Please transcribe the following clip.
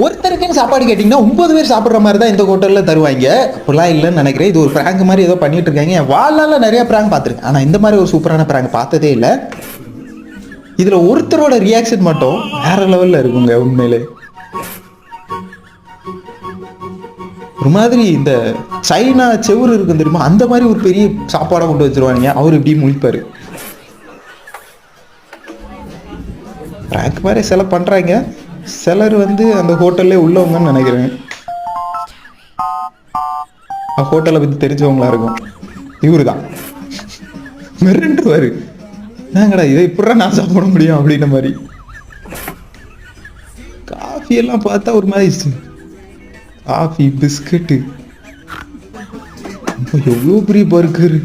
ஒருத்தருக்குன்னு சாப்பாடு கேட்டிங்கன்னா 9 பேர் சாப்பிட்ற மாதிரி தான் இந்த ஹோட்டலில் தருவாங்க. அப்படிலாம் இல்லைன்னு நினைக்கிறேன். இது ஒரு ப்ராங்க் மாதிரி ஏதோ பண்ணிட்டு இருக்காங்க. என் வாழ்நாளில் நிறைய ப்ராங்க் பார்த்துருக்கேன், ஆனால் இந்த மாதிரி ஒரு சூப்பரான ப்ராங்க் பார்த்ததே இல்லை. இதில் ஒருத்தரோட ரியாக்ஷன் மட்டும் வேற லெவலில் இருக்குங்க உண்மையிலே. ஒரு மாதிரி இந்த சைனா செவுரு இருக்கும் தெரியுமா, அந்த மாதிரி ஒரு பெரிய சாப்பாடை கொண்டு வச்சிருவாங்க. அவர் இப்படி முழிப்பாரு. ப்ராங்க் மாதிரி சில பண்ணுறாங்க. சிலர் வந்து அந்த ஹோட்டல்லே உள்ளவங்கன்னு நினைக்கிறேன். ஹோட்டலை பற்றி தெரிஞ்சவங்களா இருக்கும். இவரு தான் மிரண்டுவாரு. நாங்கடா இதை இப்படா நான் சாப்பிட முடியும் அப்படின்ற மாதிரி. காஃபி எல்லாம் பார்த்தா ஒரு மாதிரி காஃபி பிஸ்கட்டு, எவ்வளோ பெரிய பர்கரு.